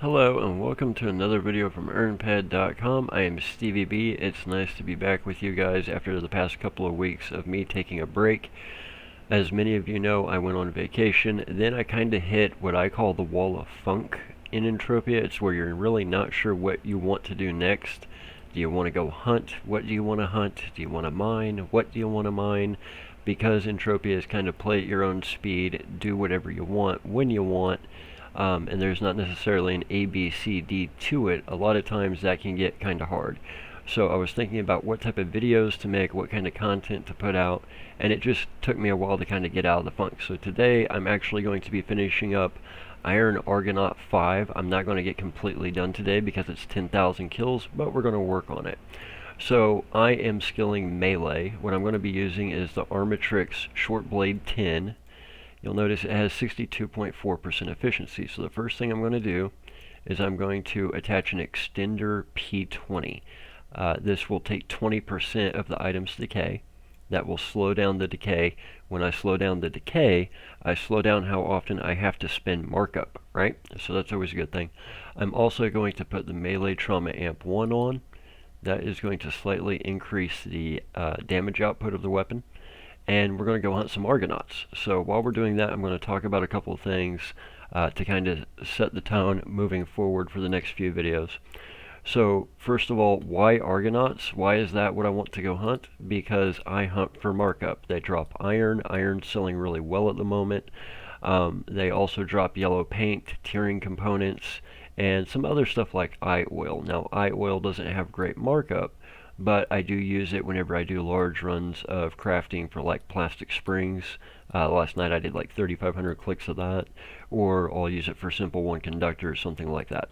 Hello and welcome to another video from EarnPED.com. I am StevieB. It's nice to be back with you guys after the past couple of weeks of me taking a break. As many of you know, I went on vacation, then I kind of hit what I call the wall of funk in Entropia. It's where you're really not sure what you want to do next. Do you want to go hunt? What do you want to hunt? Do you want to mine? What do you want to mine? Because Entropia is kind of play at your own speed, do whatever you want, when you want. And there's not necessarily an A, B, C, D to it. A lot of times that can get kind of hard. So I was thinking about what type of videos to make, what kind of content to put out, and it just took me a while to kind of get out of the funk. So today I'm actually going to be finishing up Iron Argonaut 5. I'm not going to get completely done today because it's 10,000 kills, but we're going to work on it. So I am skilling melee. What I'm going to be using is the Armatrix Short Blade 10. You'll notice it has 62.4% efficiency. So the first thing I'm going to do is I'm going to attach an extender P20. This will take 20% of the item's decay. That will slow down the decay. When I slow down the decay, I slow down how often I have to spend markup, right? So that's always a good thing. I'm also going to put the Melee Trauma Amp 1 on. That is going to slightly increase the damage output of the weapon. And we're going to go hunt some Argonauts. So while we're doing that, I'm going to talk about a couple of things to kind of set the tone moving forward for the next few videos. So first of all, why Argonauts? Why is that what I want to go hunt? Because I hunt for markup. They drop iron. Iron's selling really well at the moment. They also drop yellow paint, tearing components, and some other stuff like eye oil. Now, eye oil doesn't have great markup, but I do use it whenever I do large runs of crafting for like plastic springs. Last night I did like 3,500 clicks of that, or I'll use it for simple one conductor or something like that.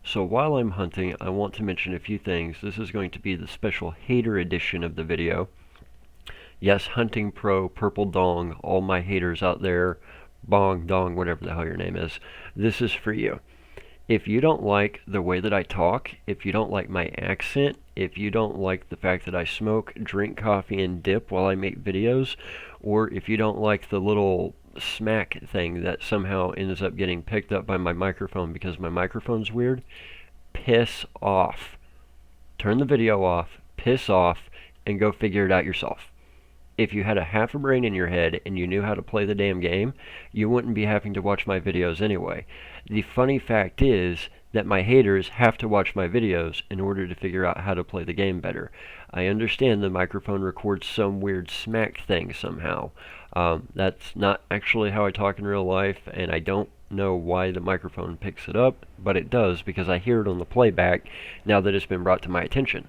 So while I'm hunting, I want to mention a few things. This is going to be the special HATER edition of the video. Yes, HuntingPro, PurpleBong, all my haters out there, bong, dong, whatever the hell your name is, this is for you. If you don't like the way that I talk, if you don't like my accent, if you don't like the fact that I smoke, drink coffee, and dip while I make videos, or if you don't like the little smack thing that somehow ends up getting picked up by my microphone because my microphone's weird, piss off. Turn the video off, piss off, and go figure it out yourself. If you had a half a brain in your head and you knew how to play the damn game, you wouldn't be having to watch my videos anyway. The funny fact is that my haters have to watch my videos in order to figure out how to play the game better. I understand the microphone records some weird smack thing somehow. That's not actually how I talk in real life, and I don't know why the microphone picks it up, but it does because I hear it on the playback now that it's been brought to my attention.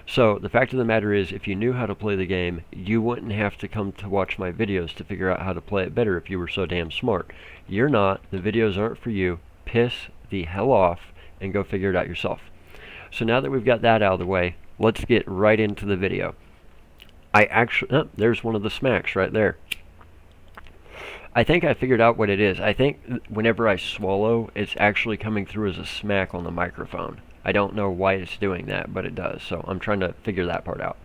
So the fact of the matter is, if you knew how to play the game, you wouldn't have to come to watch my videos to figure out how to play it better if you were so damn smart. You're not. The videos aren't for you. Piss the hell off and go figure it out yourself. So now that we've got that out of the way, let's get right into the video. There's one of the smacks right there. I think I figured out what it is. I think whenever I swallow, it's actually coming through as a smack on the microphone. I don't know why it's doing that, but it does. So I'm trying to figure that part out.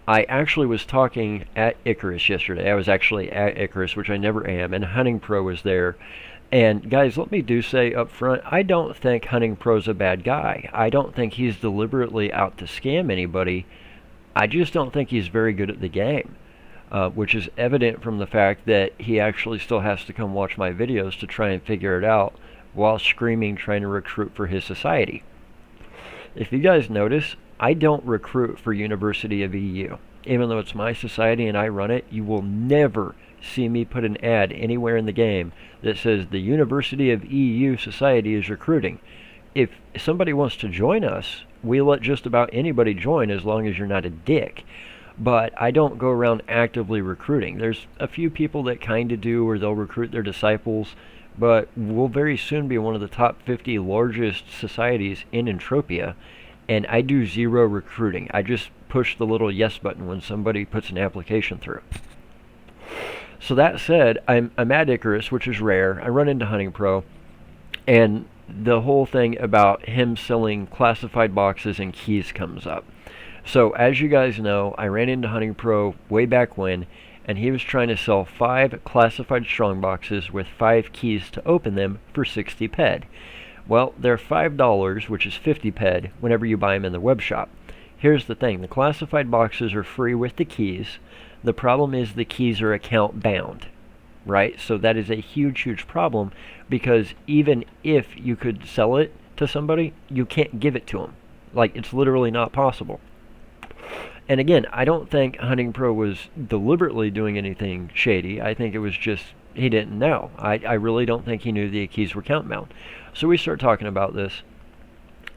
I actually was talking at Icarus yesterday. I was actually at Icarus, which I never am, and HuntingPro was there. And guys, let me say up front, I don't think HuntingPro's a bad guy. I don't think he's deliberately out to scam anybody. I just don't think he's very good at the game, which is evident from the fact that he actually still has to come watch my videos to try and figure it out while screaming trying to recruit for his society. If you guys notice, I don't recruit for University of EU. Even though it's my society and I run it, you will never see me put an ad anywhere in the game that says the University of EU society is recruiting. If somebody wants to join us, we let just about anybody join as long as you're not a dick. But I don't go around actively recruiting. There's a few people that kind of do, or they'll recruit their disciples, but we'll very soon be one of the top 50 largest societies in Entropia, and I do zero recruiting. I just push the little yes button when somebody puts an application through. So that said, I'm at Icarus, which is rare. I run into HuntingPro, and the whole thing about him selling classified boxes and keys comes up. So as you guys know, I ran into HuntingPro way back when, and he was trying to sell 5 classified strong boxes with 5 keys to open them for 60 PED. Well, they're $5, which is 50 PED, whenever you buy them in the web shop. Here's the thing. The classified boxes are free with the keys. The problem is the keys are account bound, right? So that is a huge, huge problem, because even if you could sell it to somebody, you can't give it to them. Like, it's literally not possible. And again, I don't think HuntingPro was deliberately doing anything shady. I think it was just he didn't know. I really don't think he knew the keys were count bound. So we start talking about this,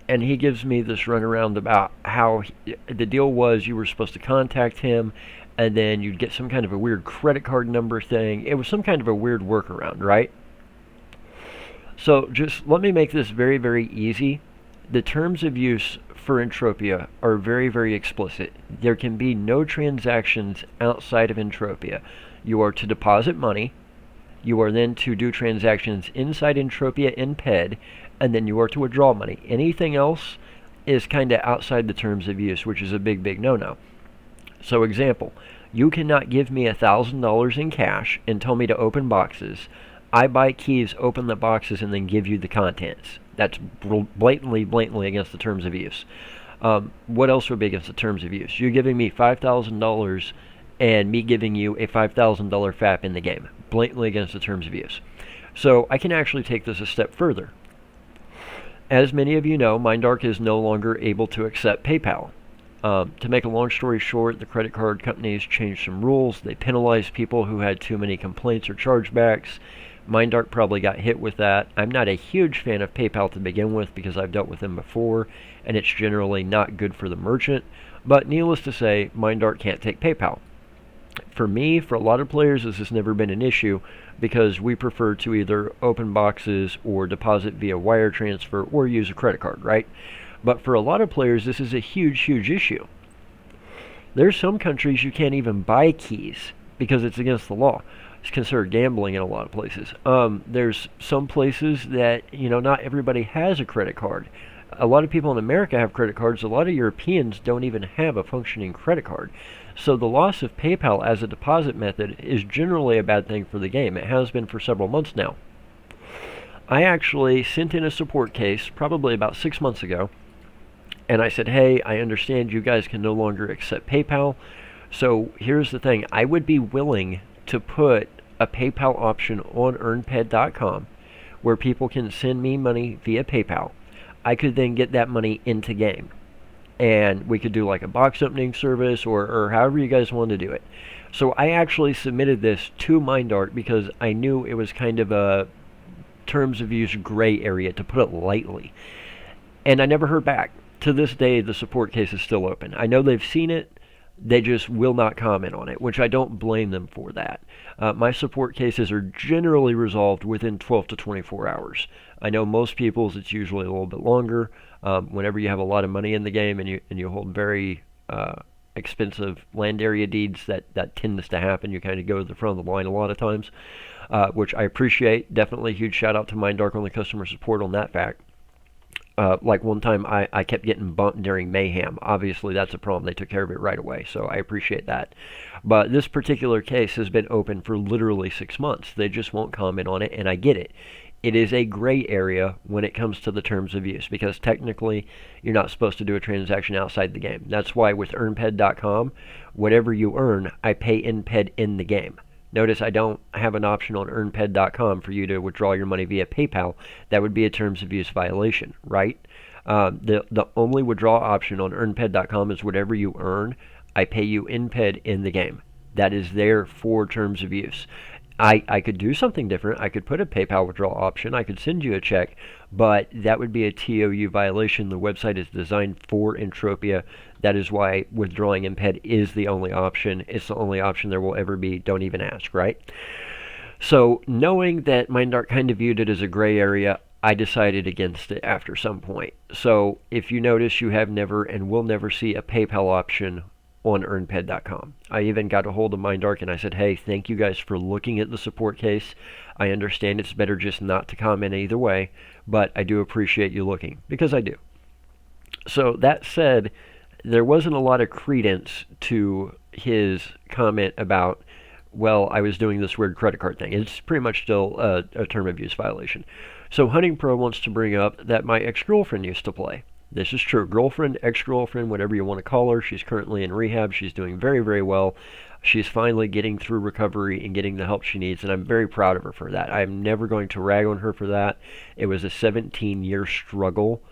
and he gives me this runaround about how the deal was you were supposed to contact him, and then you'd get some kind of a weird credit card number thing. It was some kind of a weird workaround, right? So just let me make this very, very easy. The terms of use for Entropia are very, very explicit. There can be no transactions outside of Entropia. You are to deposit money. You are then to do transactions inside Entropia EarnPED, and then you are to withdraw money. Anything else is kind of outside the terms of use, which is a big, big no-no. So example, you cannot give me $1,000 in cash and tell me to open boxes. I buy keys, open the boxes, and then give you the contents. That's blatantly against the terms of use. What else would be against the terms of use? You're giving me $5,000 and me giving you a $5,000 FAP in the game. Blatantly against the terms of use. So I can actually take this a step further. As many of you know, MindArk is no longer able to accept PayPal. To make a long story short, the credit card companies changed some rules. They penalized people who had too many complaints or chargebacks. MindArk probably got hit with that. I'm not a huge fan of PayPal to begin with because I've dealt with them before, and it's generally not good for the merchant. But needless to say, MindArk can't take PayPal. For me, for a lot of players, this has never been an issue because we prefer to either open boxes or deposit via wire transfer or use a credit card, right? But for a lot of players, this is a huge, huge issue. There's some countries you can't even buy keys because it's against the law. It's considered gambling in a lot of places. There's some places that, not everybody has a credit card. A lot of people in America have credit cards. A lot of Europeans don't even have a functioning credit card. So the loss of PayPal as a deposit method is generally a bad thing for the game. It has been for several months now. I actually sent in a support case probably about 6 months ago, and I said, hey, I understand you guys can no longer accept PayPal. So here's the thing. I would be willing to put a PayPal option on EarnPED.com where people can send me money via PayPal. I could then get that money into game. And we could do like a box opening service or however you guys want to do it. So I actually submitted this to MindArk because I knew it was kind of a terms of use gray area, to put it lightly. And I never heard back. To this day, the support case is still open. I know they've seen it. They just will not comment on it, which I don't blame them for that. My support cases are generally resolved within 12 to 24 hours. I know most people's it's usually a little bit longer. Whenever you have a lot of money in the game and you hold very expensive land area deeds, that tends to happen. You kind of go to the front of the line a lot of times, which I appreciate. Definitely a huge shout out to MindArk on the customer support on that fact. Like one time I kept getting bumped during Mayhem. Obviously that's a problem. They took care of it right away, so I appreciate that. But this particular case has been open for literally 6 months. They just won't comment on it, and I get it. It is a gray area when it comes to the terms of use because technically you're not supposed to do a transaction outside the game. That's why with EarnPED.com, whatever you earn, I pay EarnPED in the game. Notice I don't have an option on EarnPED.com for you to withdraw your money via PayPal. That would be a terms of use violation, right? The only withdrawal option on EarnPED.com is whatever you earn, I pay you EarnPED in the game. That is there for terms of use. I could do something different. I could put a PayPal withdrawal option. I could send you a check, but that would be a TOU violation. The website is designed for Entropia. That is why withdrawing EarnPED is the only option. It's the only option there will ever be. Don't even ask, right? So knowing that MindArk kind of viewed it as a gray area, I decided against it after some point. So if you notice, you have never and will never see a PayPal option on EarnPED.com. I even got a hold of MindArk and I said, hey, thank you guys for looking at the support case. I understand it's better just not to comment either way, but I do appreciate you looking, because I do. So that said, there wasn't a lot of credence to his comment about well, I was doing this weird credit card thing. It's pretty much still a term of use violation. So HuntingPro wants to bring up that my ex-girlfriend used to play. This is true. Girlfriend, ex-girlfriend, whatever you want to call her. She's currently in rehab. She's doing very, very well. She's finally getting through recovery and getting the help she needs, and I'm very proud of her for that. I'm never going to rag on her for that. It was a 17-year struggle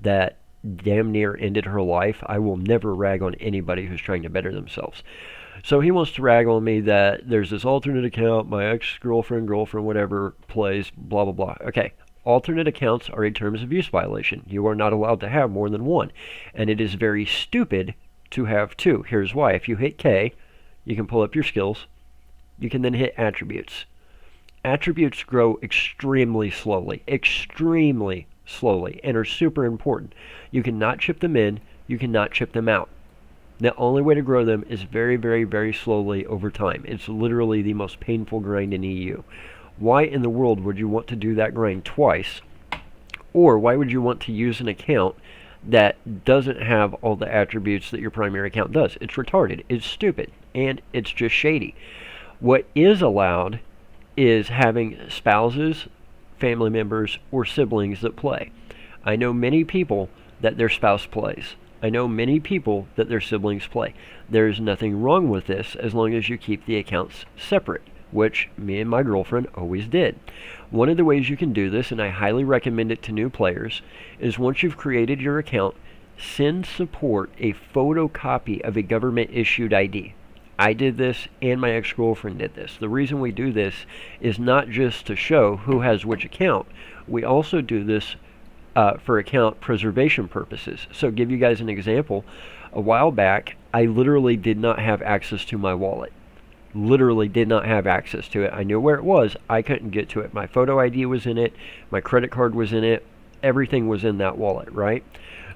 that damn near ended her life. I will never rag on anybody who's trying to better themselves. So he wants to rag on me that there's this alternate account, my ex-girlfriend, girlfriend, whatever, plays, blah, blah, blah. Okay, alternate accounts are a terms of use violation. You are not allowed to have more than one. And it is very stupid to have two. Here's why. If you hit K, you can pull up your skills. You can then hit attributes. Attributes grow extremely slowly, and are super important. You cannot chip them in. You cannot chip them out. The only way to grow them is very, very, very slowly over time. It's literally the most painful grind in EU. Why in the world would you want to do that grind twice? Or why would you want to use an account that doesn't have all the attributes that your primary account does? It's retarded, it's stupid, and it's just shady. What is allowed is having spouses, family members, or siblings that play. I know many people that their spouse plays. I know many people that their siblings play. There's nothing wrong with this as long as you keep the accounts separate, which me and my girlfriend always did. One of the ways you can do this, and I highly recommend it to new players, is once you've created your account, send support a photocopy of a government-issued ID. I did this, and my ex-girlfriend did this. The reason we do this is not just to show who has which account. We also do this for account preservation purposes. So give you guys an example. A while back, I literally did not have access to my wallet. Literally did not have access to it. I knew where it was. I couldn't get to it. My photo ID was in it. My credit card was in it. Everything was in that wallet, right?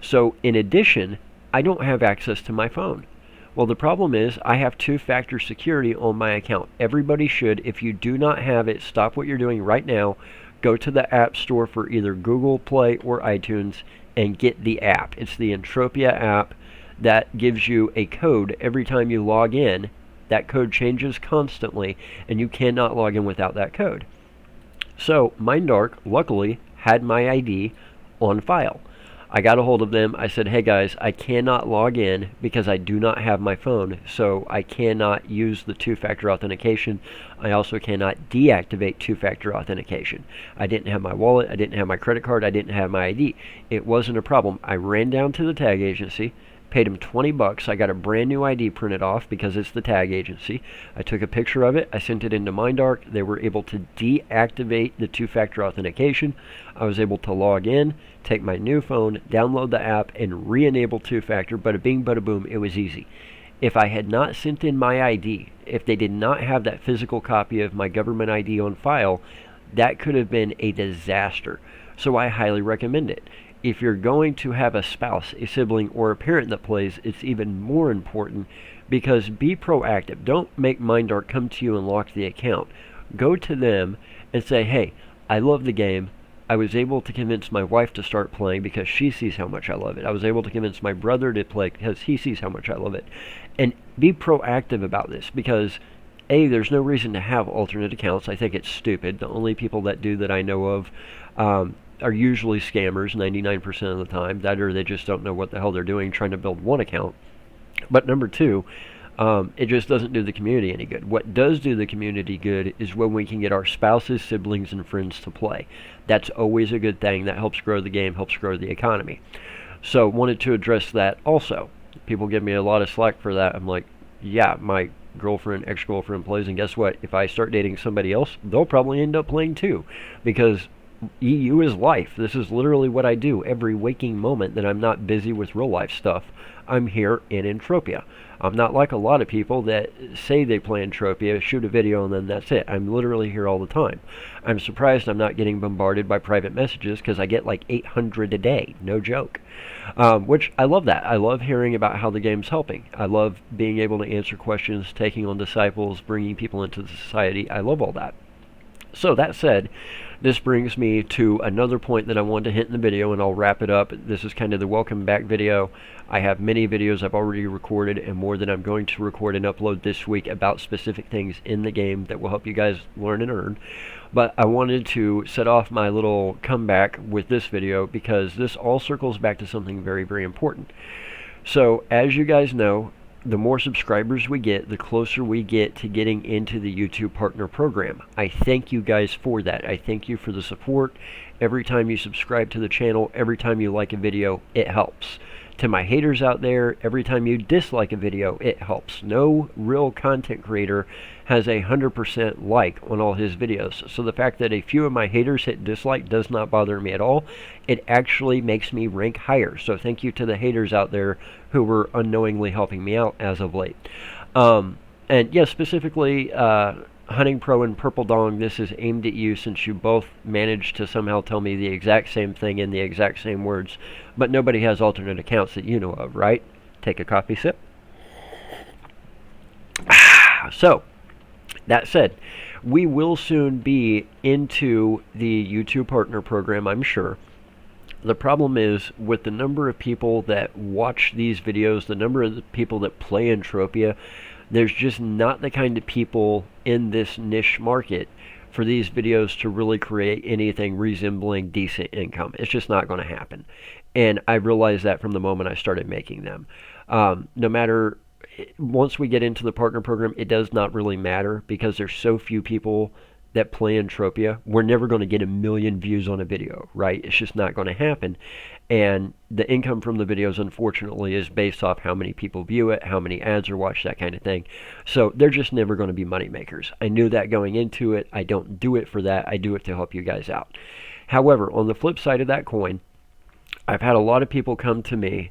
So in addition, I don't have access to my phone. Well, the problem is I have two-factor security on my account. Everybody should. If you do not have it, stop what you're doing right now. Go to the App Store for either Google Play or iTunes and get the app. It's the Entropia app that gives you a code every time you log in. That code changes constantly, and you cannot log in without that code. So, MindArk, luckily, had my ID on file. I got a hold of them. I said, hey guys, I cannot log in because I do not have my phone, so I cannot use the two-factor authentication. I also cannot deactivate two-factor authentication. I didn't have my wallet, I didn't have my credit card, I didn't have my ID. It wasn't a problem. I ran down to the tag agency, paid them $20. I got a brand new ID printed off because it's the tag agency. I took a picture of it. I sent it into MindArk. They were able to deactivate the two-factor authentication. I was able to log in, take my new phone, download the app, and re-enable two-factor. Bada bing, bada boom, it was easy. If I had not sent in my ID, if they did not have that physical copy of my government ID on file, that could have been a disaster. So I highly recommend it. If you're going to have a spouse, a sibling, or a parent that plays, it's even more important because be proactive. Don't make MindArk come to you and lock the account. Go to them and say, hey, I love the game. I was able to convince my wife to start playing because she sees how much I love it. I was able to convince my brother to play because he sees how much I love it. And be proactive about this because A, there's no reason to have alternate accounts. I think it's stupid. The only people that do that I know of are usually scammers 99% of the time. That or they just don't know what the hell they're doing trying to build one account. But number two, it just doesn't do the community any good. What does do the community good is when we can get our spouses, siblings, and friends to play. That's always a good thing. That helps grow the game, helps grow the economy. So wanted to address that also. People give me a lot of slack for that. I'm like, yeah, my girlfriend, ex-girlfriend plays, and guess what? If I start dating somebody else, they'll probably end up playing too, because EU is life. This is literally what I do every waking moment that I'm not busy with real life stuff. I'm here in Entropia. I'm not like a lot of people that say they play Entropia, shoot a video, and then that's it. I'm literally here all the time. I'm surprised I'm not getting bombarded by private messages because I get like 800 a day. No joke. Which I love that. I love hearing about how the game's helping. I love being able to answer questions, taking on disciples, bringing people into the society. I love all that. So that said, This brings me to another point that I wanted to hit in the video, and I'll wrap it up. This is kind of the welcome back video. I have many videos I've already recorded and more that I'm going to record and upload this week about specific things in the game that will help you guys learn and earn. But I wanted to set off my little comeback with this video because this all circles back to something very, very important. So as you guys know, the more subscribers we get, the closer we get to getting into the YouTube Partner Program. I thank you guys for that. I thank you for the support. Every time you subscribe to the channel, every time you like a video, it helps. To my haters out there, every time you dislike a video, it helps. No real content creator has 100% like on all his videos. So the fact that a few of my haters hit dislike does not bother me at all. It actually makes me rank higher. So thank you to the haters out there who were unknowingly helping me out as of late. And yes, specifically, HuntingPro and PurpleBong, this is aimed at you since you both managed to somehow tell me the exact same thing in the exact same words, but nobody has alternate accounts that you know of, right? Take a coffee sip. So, that said, we will soon be into the YouTube Partner Program, I'm sure. The problem is, with the number of people that watch these videos, the number of the people that play Entropia, there's just not the kind of people in this niche market for these videos to really create anything resembling decent income. It's just not going to happen. And I realized that from the moment I started making them. No matter, once we get into the partner program, it does not really matter because there's so few people that play Entropia. We're never going to get 1 million views on a video, right? It's just not going to happen. And the income from the videos, unfortunately, is based off how many people view it, how many ads are watched, that kind of thing. So they're just never going to be money makers. I knew that going into it. I don't do it for that. I do it to help you guys out. However, on the flip side of that coin, I've had a lot of people come to me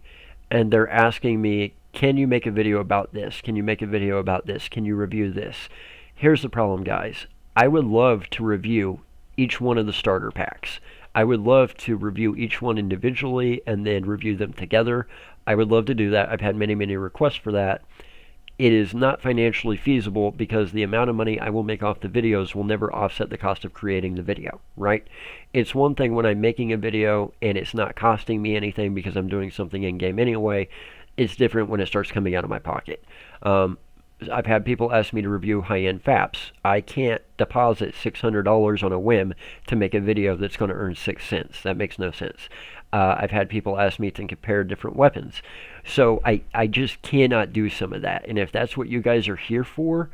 and they're asking me, can you make a video about this? Can you make a video about this? Can you review this? Here's the problem, guys. I would love to review each one of the starter packs. I would love to review each one individually and then review them together. I would love to do that. I've had many, many requests for that. It is not financially feasible because the amount of money I will make off the videos will never offset the cost of creating the video, right? It's one thing when I'm making a video and it's not costing me anything because I'm doing something in-game anyway. It's different when it starts coming out of my pocket. I've had people ask me to review high-end FAPs. I can't deposit $600 on a whim to make a video that's going to earn 6 cents. That makes no sense. I've had people ask me to compare different weapons. So I just cannot do some of that. And if that's what you guys are here for,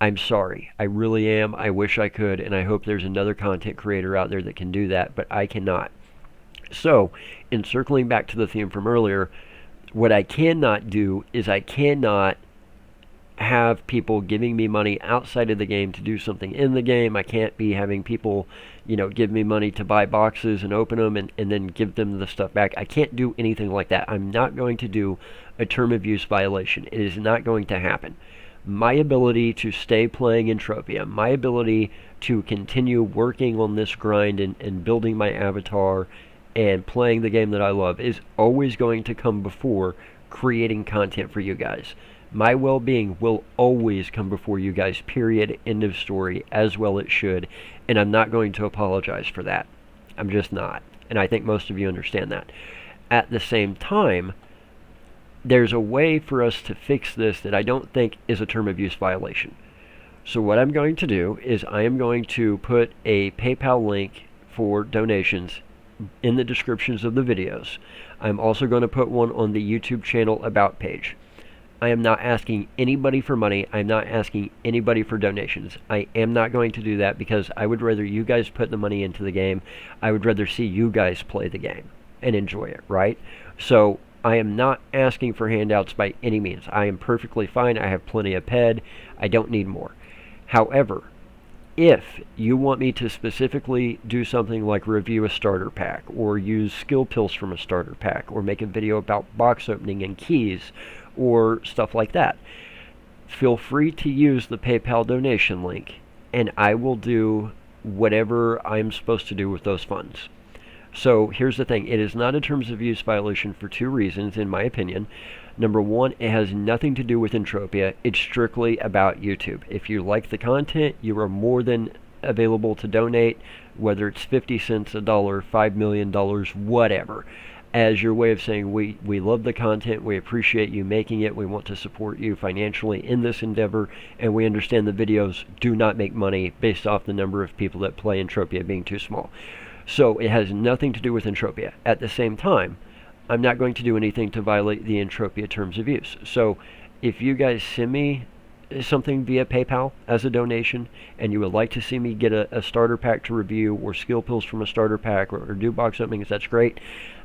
I'm sorry. I really am. I wish I could, and I hope there's another content creator out there that can do that, but I cannot. So, in circling back to the theme from earlier, what I cannot do is I cannot have people giving me money outside of the game to do something in the game. I can't be having people, give me money to buy boxes and open them and then give them the stuff back. I can't do anything like that. I'm not going to do a term of use violation. It is not going to happen. My ability to stay playing Entropia, my ability to continue working on this grind and building my avatar and playing the game that I love is always going to come before creating content for you guys. My well-being will always come before you guys, period, end of story, as well it should, and I'm not going to apologize for that. I'm just not, and I think most of you understand that. At the same time, there's a way for us to fix this that I don't think is a term of use violation. So what I'm going to do is I am going to put a PayPal link for donations in the descriptions of the videos. I'm also going to put one on the YouTube channel About page. I am not asking anybody for money. I'm not asking anybody for donations. I am not going to do that because I would rather you guys put the money into the game. I would rather see you guys play the game and enjoy it, right? So I am not asking for handouts by any means. I am perfectly fine. I have plenty of PED. I don't need more. However, if you want me to specifically do something like review a starter pack or use skill pills from a starter pack or make a video about box opening and keys or stuff like that, feel free to use the PayPal donation link and I will do whatever I'm supposed to do with those funds. So here's the thing. It is not a terms of use violation for two reasons, in my opinion. Number one, it has nothing to do with Entropia. It's strictly about YouTube. If you like the content, you are more than available to donate, whether it's 50 cents, a dollar, $5 million, whatever, as your way of saying we love the content, we appreciate you making it, we want to support you financially in this endeavor, and we understand the videos do not make money based off the number of people that play Entropia being too small. So it has nothing to do with Entropia. At the same time, I'm not going to do anything to violate the Entropia terms of use. So if you guys send me something via PayPal as a donation, and you would like to see me get a starter pack to review, or skill pills from a starter pack, or do box openings, that's great.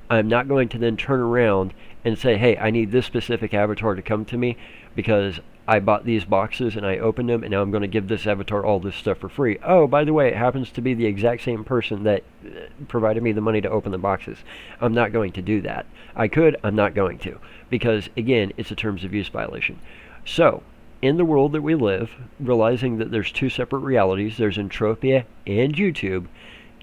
I'm not going to then turn around and say, hey, I need this specific avatar to come to me because I bought these boxes and I opened them, and now I'm going to give this avatar all this stuff for free. Oh, by the way, it happens to be the exact same person that provided me the money to open the boxes. I'm not going to do that. I could, I'm not going to, because again, it's a terms of use violation. So in the world that we live, realizing that there's two separate realities, there's Entropia and YouTube,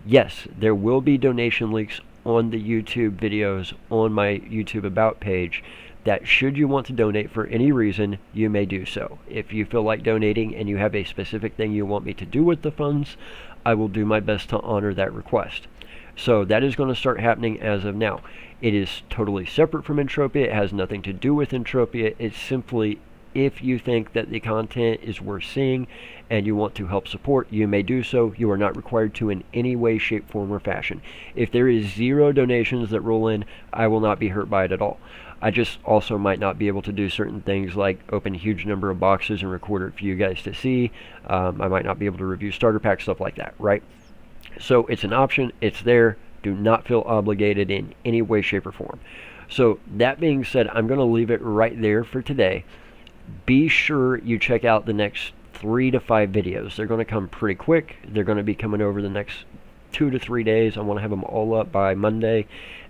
yes, there will be donation links on the YouTube videos on my YouTube About page, that should you want to donate for any reason, you may do so. If you feel like donating and you have a specific thing you want me to do with the funds, I will do my best to honor that request. So that is going to start happening as of now. It is totally separate from Entropia. It has nothing to do with Entropia. It's simply, if you think that the content is worth seeing and you want to help support, you may do so. You are not required to in any way, shape, form, or fashion. If there is 0 donations that roll in, I will not be hurt by it at all. I just also might not be able to do certain things like open a huge number of boxes and record it for you guys to see. I might not be able to review starter packs, stuff like that, right? So it's an option. It's there. Do not feel obligated in any way, shape, or form. So that being said, I'm going to leave it right there for today. Be sure you check out the next 3 to 5 videos. They're going to come pretty quick. They're going to be coming over the next 2 to 3 days. I want to have them all up by Monday,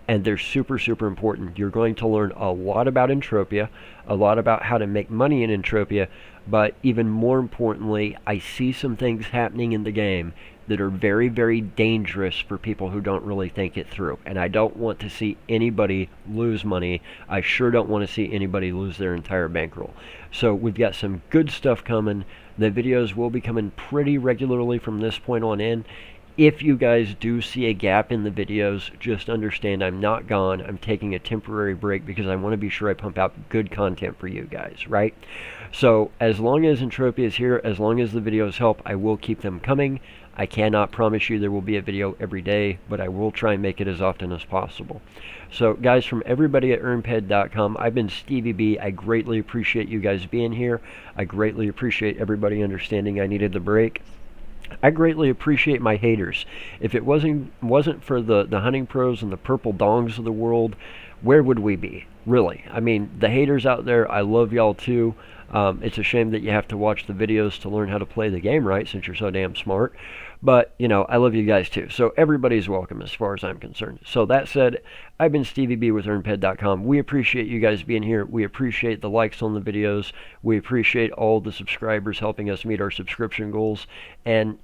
and they're super, super important. You're going to learn a lot about Entropia, a lot about how to make money in Entropia, but even more importantly, I see some things happening in the game that are very, very dangerous for people who don't really think it through. And I don't want to see anybody lose money. I sure don't want to see anybody lose their entire bankroll. So we've got some good stuff coming. The videos will be coming pretty regularly from this point on in. If you guys do see a gap in the videos, just understand I'm not gone. I'm taking a temporary break because I want to be sure I pump out good content for you guys, right? So as long as Entropia is here, as long as the videos help, I will keep them coming. I cannot promise you there will be a video every day, but I will try and make it as often as possible. So guys, from everybody at EarnPED.com, I've been StevieB. I greatly appreciate you guys being here. I greatly appreciate everybody understanding I needed the break. I greatly appreciate my haters. If it wasn't for the HuntingPros and the PurpleBongs of the world, where would we be? Really. I mean, the haters out there, I love y'all too. It's a shame that you have to watch the videos to learn how to play the game right, since you're so damn smart. But, you know, I love you guys too. So everybody's welcome as far as I'm concerned. So that said, I've been StevieB with EarnPED.com. We appreciate you guys being here. We appreciate the likes on the videos. We appreciate all the subscribers helping us meet our subscription goals. And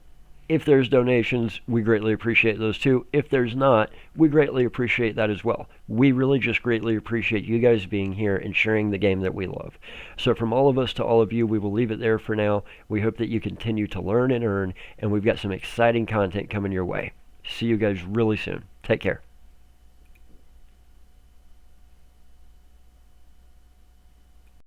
if there's donations, we greatly appreciate those too. If there's not, we greatly appreciate that as well. We really just greatly appreciate you guys being here and sharing the game that we love. So from all of us to all of you, we will leave it there for now. We hope that you continue to learn and earn, and we've got some exciting content coming your way. See you guys really soon. Take care.